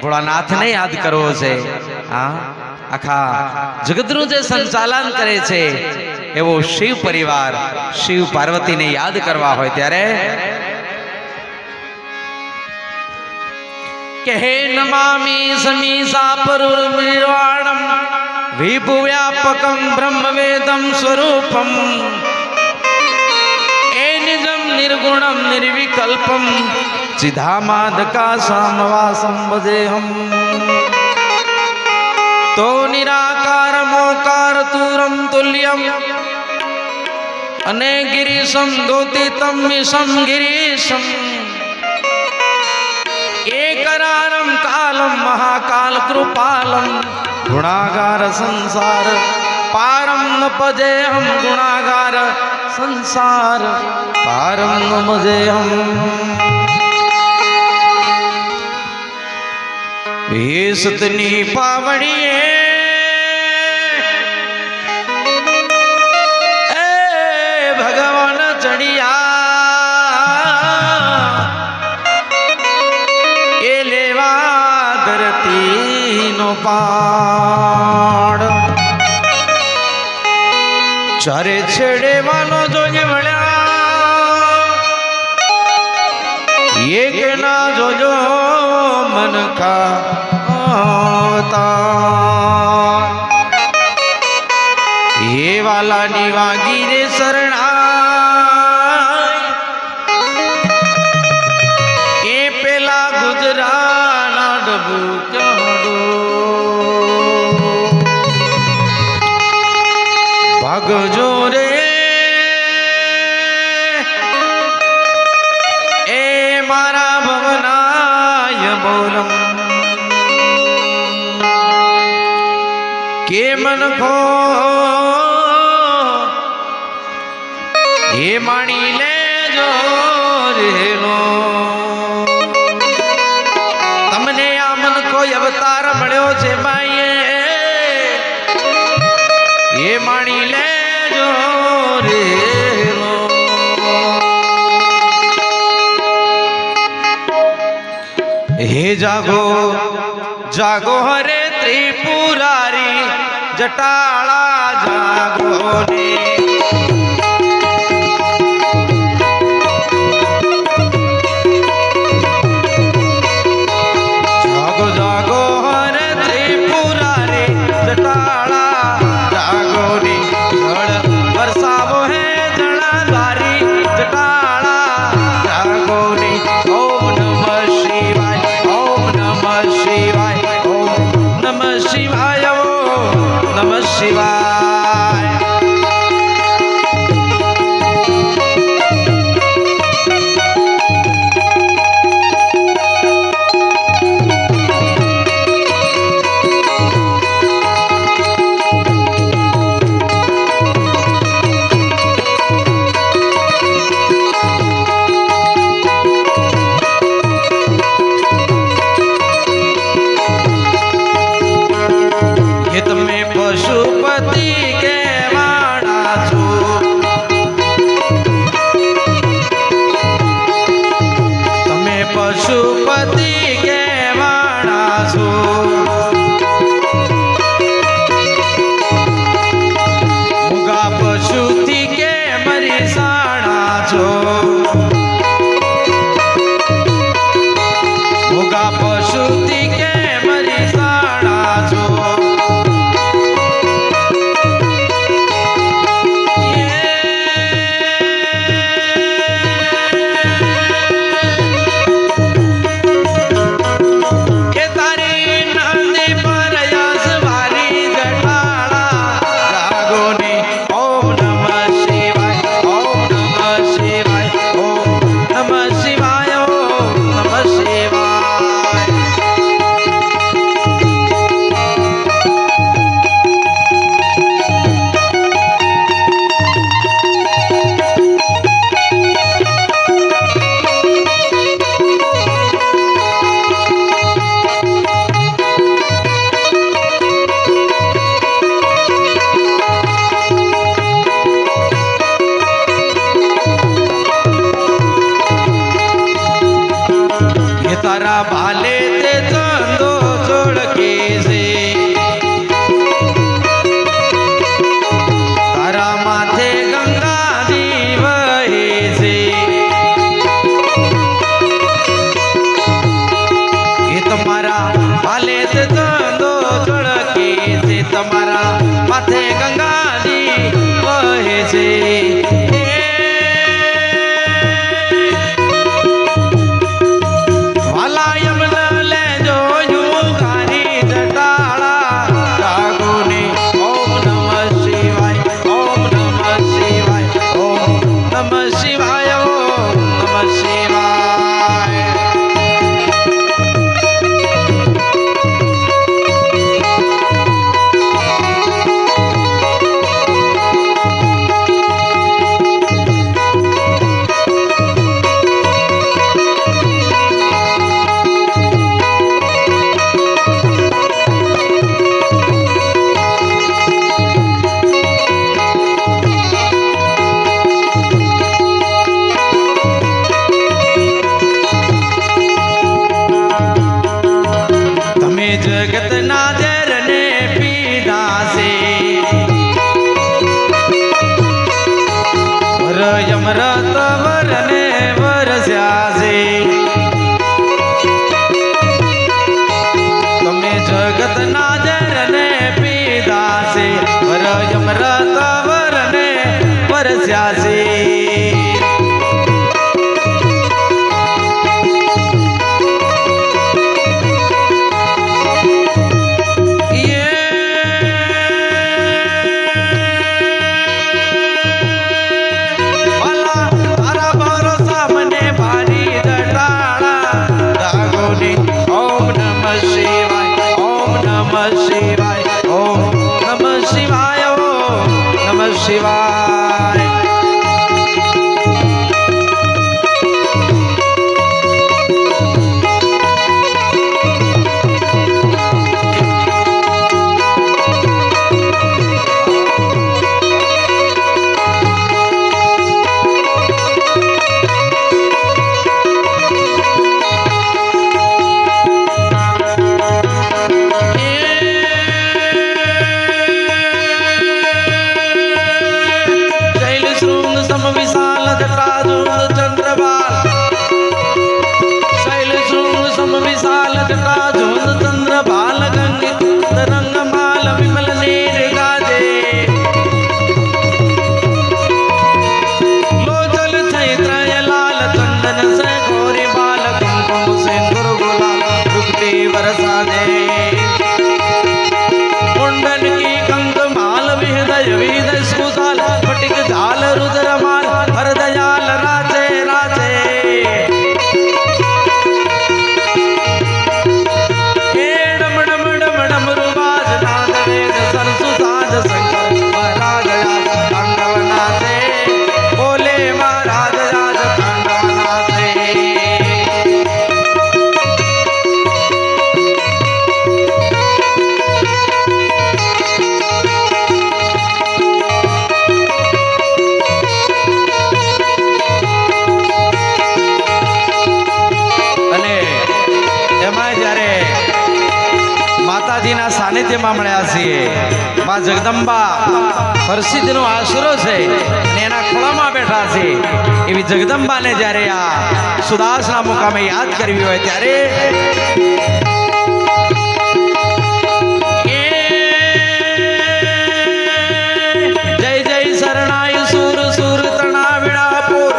ભોળાનાથને યાદ કરવો છે. હા, આખા જગતનું જે સંચાલન કરે છે એવો શિવ પરિવાર, શિવ પાર્વતીને યાદ કરવા હોય ત્યારે કે હે નમામિ સમીસા પરુર્નિર્વાણમ વિભુવ્યાપકમ બ્રહ્મવેદમ સ્વરૂપમ એ નિજમ નિર્ગુણમ નિર્વિકલ્પમ ચિદામાદકાશામવાસમ ભજેહમ. તો નિરાકારમોકાર તુરમ તુલ્યમ અને ગિરીશમ દોતિતમ મિશમ ગિરીશમ એકરારમ કાલમ મહાકાલ કૃપાલમ ગુણાગાર સંસાર પારમ ન પજેહમ. ગુણાગાર સંસાર પારમ ન મજેહમ. એ સતની પાવણીએ એ ભગવાન ચડિયા એ લેવા ધરતીનો પાડ. ચારે છેડે વાનો જોજે વળ્યા એક ના જોજો મન ખાતા. હે વાલાની વાગી રે શરણાઈ એ પેલા ગુજરાના ડબુ ક્યાડો ભાગજો રે એ મારા ભવનાય બોલમ. કે મન ખો હે માણી લેજો રેલો. તમને આ મન કોઈ અવતાર મળ્યો છે માઈએ હે માણી લેજો રેલો. હે જાગો જાગો હરે ત્રિપુરારી જટાળા જાગો ને. જાગો જાગો હરે ત્રિપુરારી જટાળા જાગો ને. જળ વરસાવો હે જળાધારી જટાળા જાગો ને. ઓમ નમઃ શિવાય, ઓમ નમઃ શિવાય, ઓમ નમઃ શિવાય, ઓમ નમઃ શિવાય. પશુપતિ હાલે તે ધંધો ચળકે છે તમારા માથે ગંગાજી વહે છે અમૃત વરને વરસ્યા છે તમે જગતના ઝરને પીધા છે અમૃત વરને વરસ્યા છે શિવાય સાનિધ્યમાં મળ્યા છીએ માં જગદંબા પ્રસિદ્ધનો આશરો છે અને એના ખોળામાં બેઠા છે એવી જગદંબાને જ્યારે આ સુદાસના મુકામે યાદ કરવી હોય ત્યારે જય જય શરણાય સુર સુર તણા વિણાપુર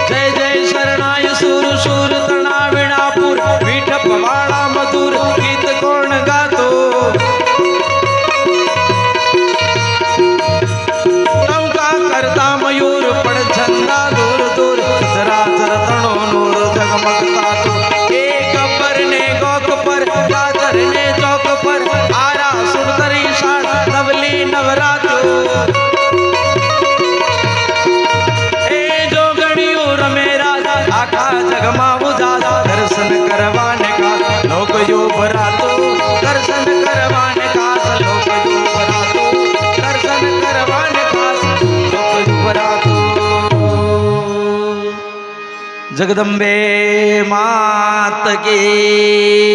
જય જય શરણાય સુર સુર તણા વિણાપુર મીઠ પવાડા મધુર ગીત કોણ ગાતો નૌકા કરતા મયુર પણ છંદા દૂર દૂર ચરાચર તણો નૂર જગમગતા એક પર ને ગોક પર ગાજર ને ચોક પર આરા સુંદરી શાળ નવલી નવરાતો એ જોગણીઓ રમે રાજા આખા જગમાં ઉજાલા દર્શન કરવાને ખાસ લોક ભરાતો દર્શન કરવાને ખાસ લોક ભરાતો દર્શન કરવાને ખાસ લોક ભરાતો જગદંબે માત કી